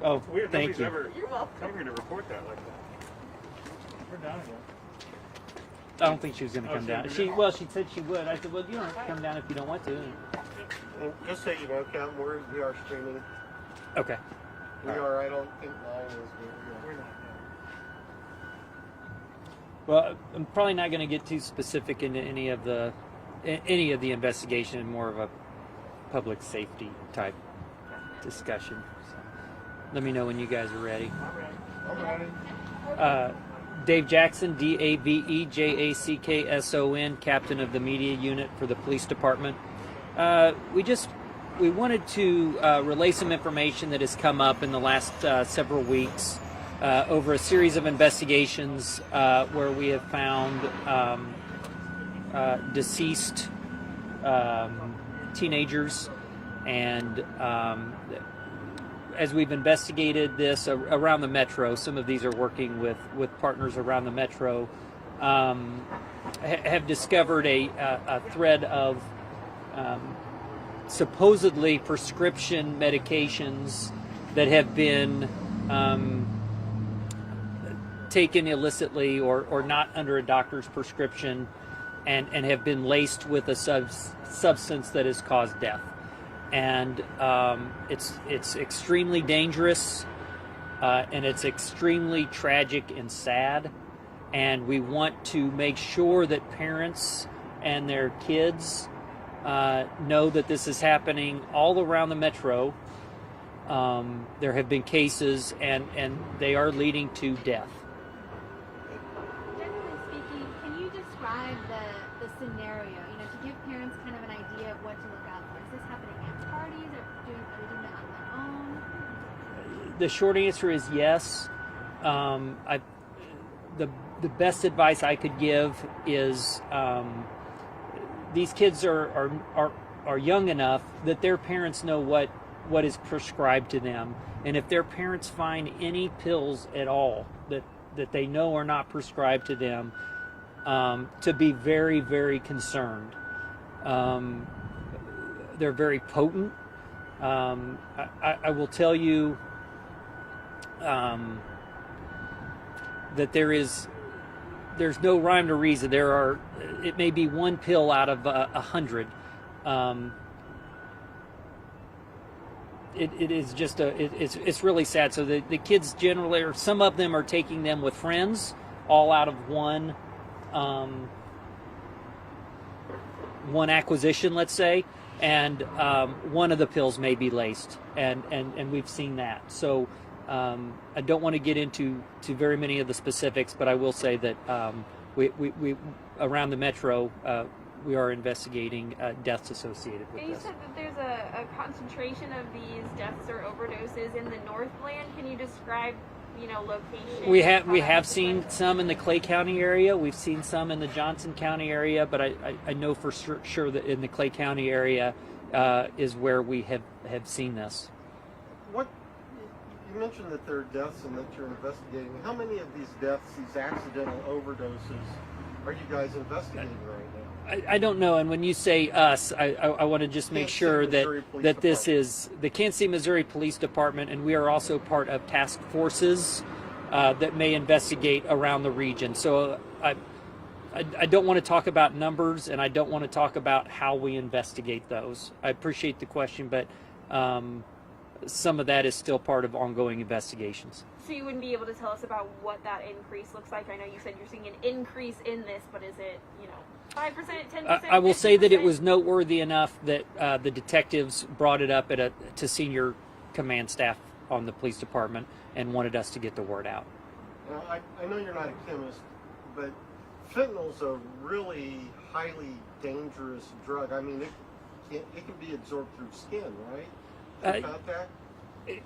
Oh, It's weird. thank Nobody's you. ever You're welcome. come here to report that like that. We're down again. I don't think she was going to Oh, come she down. didn't She do that? well, she said she would. I said, well, you don't have to come down if you don't want to. And just so you know, Captain, we are streaming. Okay. We are. I don't think mine is. We're not. Well, I'm probably not going to get too specific into any of the investigation. More of a public safety type discussion. So, let me know when you guys are ready. I'm ready. Dave Jackson, DAVEJACKSON, captain of the media unit for the police department. We wanted to relay some information that has come up in the last several weeks over a series of investigations where we have found deceased teenagers, and as we've investigated this around the metro, some of these are working with partners around the metro, have discovered a thread of supposedly prescription medications that have been taken illicitly or not under a doctor's prescription, and have been laced with a substance that has caused death. And it's extremely dangerous, and it's extremely tragic and sad. And we want to make sure that parents and their kids know that this is happening all around the metro. There have been cases, and they are leading to death. Generally speaking, can you describe the scenario, to give parents kind of an idea of what to look out for? Is this happening at parties, or are they doing that on their own? The short answer is yes. The best advice I could give is these kids are young enough that their parents know what is prescribed to them, and if their parents find any pills at all that they know are not prescribed to them, to be very, very concerned. They're very potent. I will tell you that there's no rhyme to reason. It may be one pill out of 100. It is just it's really sad. So the kids generally, or some of them, are taking them with friends, all out of one acquisition, let's say, and one of the pills may be laced, and we've seen that. So I don't want to get into very many of the specifics, but I will say that we around the metro we are investigating deaths associated with And you this. said that there's a concentration of these deaths or overdoses in the Northland. Can you describe, location? We have seen some in the Clay County area. We've seen some in the Johnson County area, but I know for sure that in the Clay County area is where we have seen this. What you mentioned that there are deaths and that you're investigating. How many of these deaths, these accidental overdoses, are you guys investigating right now? I don't know, and when you say us, I want to just make Kansas sure Missouri that Police this Department. is the Kansas City, Missouri Police Department, and we are also part of task forces that may investigate around the region. So I don't want to talk about numbers, and I don't want to talk about how we investigate those. I appreciate the question, but some of that is still part of ongoing investigations. So you wouldn't be able to tell us about what that increase looks like? I know you said you're seeing an increase in this, but is it, 5%, 10%? I will say that it 50%? was noteworthy enough that the detectives brought it up to senior command staff on the police department and wanted us to get the word out. Now, I know you're not a chemist, but fentanyl's a really highly dangerous drug. I mean, it can be absorbed through skin, right? Contact?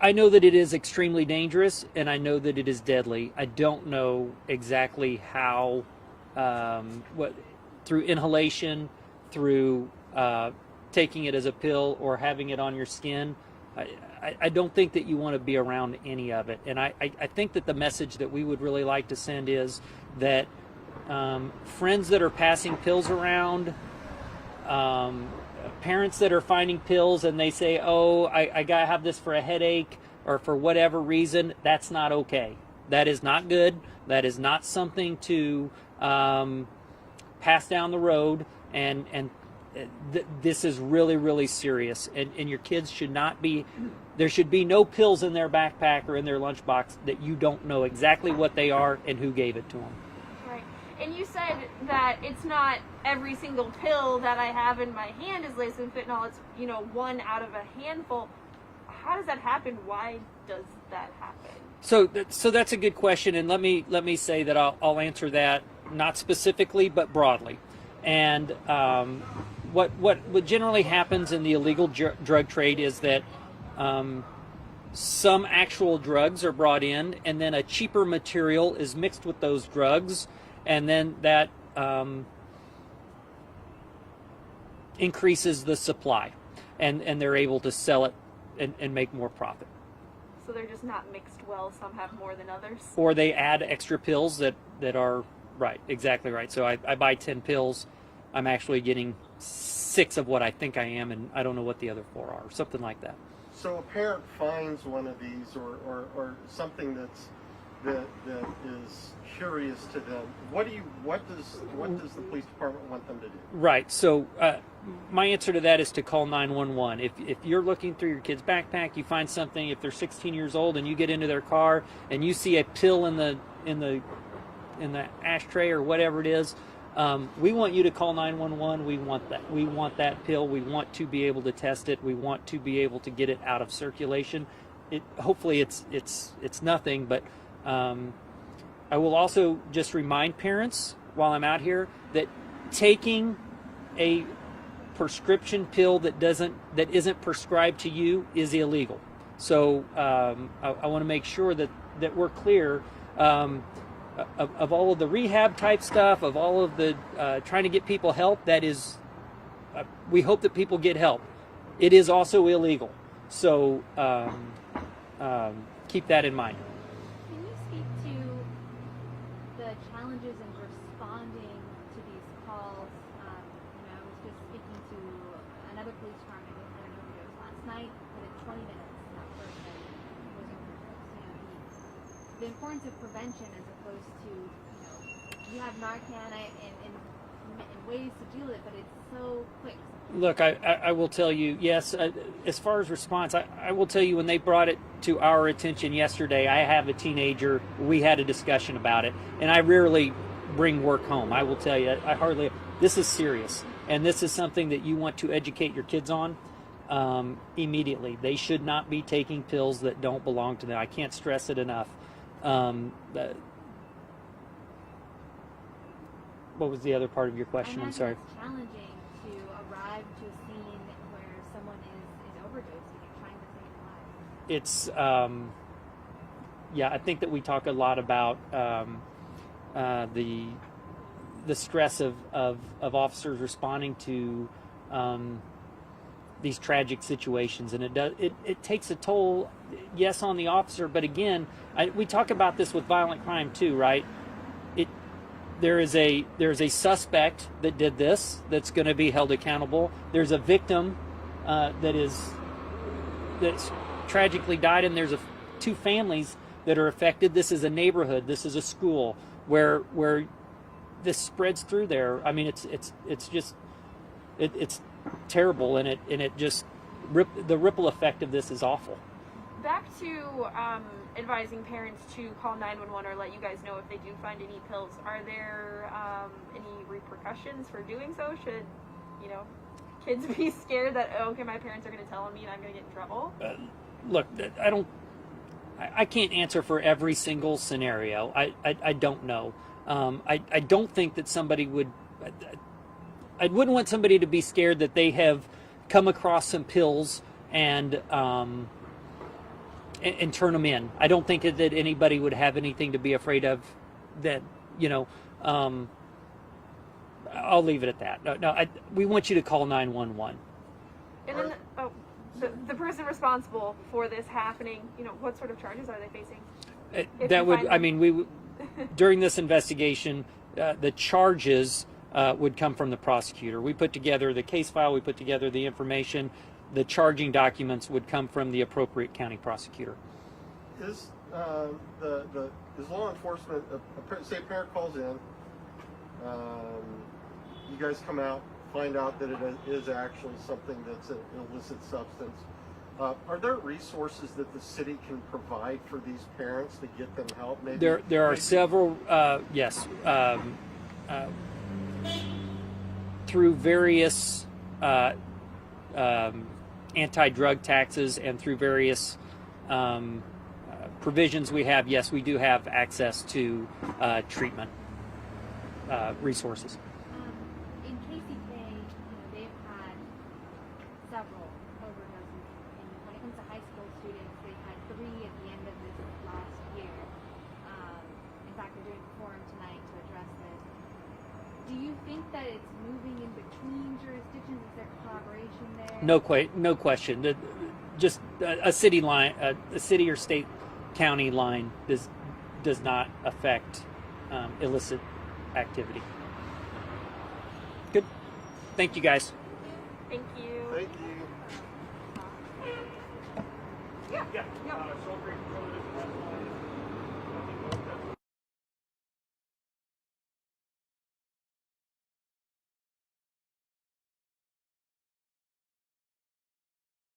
I know that it is extremely dangerous, and I know that it is deadly. I don't know exactly how, through inhalation, through taking it as a pill, or having it on your skin. I don't think that you want to be around any of it. And I think that the message that we would really like to send is that friends that are passing pills around, parents that are finding pills and they say, oh, I gotta have this for a headache, or for whatever reason, that's not okay. That is not good. That is not something to pass down the road, and this is really, really serious. And your kids should not be, there should be no pills in their backpack or in their lunchbox that you don't know exactly what they are and who gave it to them. Right. And you said that it's not every single pill that I have in my hand is laced with fentanyl. It's, one out of a handful. How does that happen? Why does that happen? So that's a good question, and let me say that I'll answer that not specifically but broadly. And what generally happens in the illegal drug trade is that some actual drugs are brought in, and then a cheaper material is mixed with those drugs, and then that increases the supply, and they're able to sell it and make more profit. So they're just not mixed well. Some have more than others. Or they add extra pills that are right, exactly right. So I buy 10 pills, I'm actually getting 6 of what I think I am, and I don't know what the other 4 are, something like that. So a parent finds one of these, or something that is curious to them. What does the police department want them to do? Right. So my answer to that is to call 911. If you're looking through your kid's backpack, you find something. If they're 16 years old and you get into their car and you see a pill in the ashtray or whatever it is, we want you to call 911. We want that pill. We want to be able to test it. We want to be able to get it out of circulation. Hopefully it's nothing, but I will also just remind parents while I'm out here that taking a prescription pill that isn't prescribed to you is illegal. So I want to make sure that we're clear of all of the rehab type stuff, of all of the trying to get people help. That is, we hope that people get help. It is also illegal. So keep that in mind. Can you speak to the challenges in responding to these calls? I was just speaking to another police department who had an overdose last night. Within 20 minutes, that person was overdosed. The importance of prevention as opposed to, you have Narcan and ways to deal with it, but it's so quick. Look, I will tell you, yes, as far as response, I will tell you when they brought it to our attention yesterday, I have a teenager, we had a discussion about it, and I rarely bring work home. I will tell you, this is serious, and this is something that you want to educate your kids on immediately. They should not be taking pills that don't belong to them. I can't stress it enough. What was the other part of your question? I'm sorry. It's challenging to arrive to a scene where someone is overdosing and trying to save lives. It's I think that we talk a lot about the stress of officers responding to these tragic situations, and it takes a toll, yes, on the officer, but again, we talk about this with violent crime too, right? There is a suspect that did this that's going to be held accountable. There's a victim that's tragically died, and there's 2 families that are affected. This is a neighborhood. This is a school where this spreads through there. I mean, it's just terrible, and it just the ripple effect of this is awful. Back to advising parents to call 911 or let you guys know if they do find any pills. Are there any repercussions for doing so? Should kids be scared that my parents are going to tell me and I'm going to get in trouble? Look, I can't answer for every single scenario. I don't know. I don't think that somebody would. I wouldn't want somebody to be scared that they have come across some pills and turn them in. I don't think that anybody would have anything to be afraid of. That I'll leave it at that. No, we want you to call 911. And then the person responsible for this happening, what sort of charges are they facing? We during this investigation, the charges would come from the prosecutor. We put together the case file, we put together the information. The charging documents would come from the appropriate county prosecutor. Is is law enforcement? Say a parent calls in. You guys come out, find out that it is actually something that's an illicit substance. Are there resources that the city can provide for these parents to get them help? Maybe There are several. Yes. Through various anti-drug taxes and through various provisions we have, yes, we do have access to treatment resources. In KCPD, they've had several overdoses. And when it comes to high school students, they've had 3 at the end of this last year. In fact, they're doing a forum tonight to address this. Do you think that it's moving in between jurisdictions? Is there collaboration there? No question. Just a city line, a city or state county line does not affect illicit activity. Good. Thank you, guys. Thank you. Thank you. Yeah. Yeah. Yeah. So great.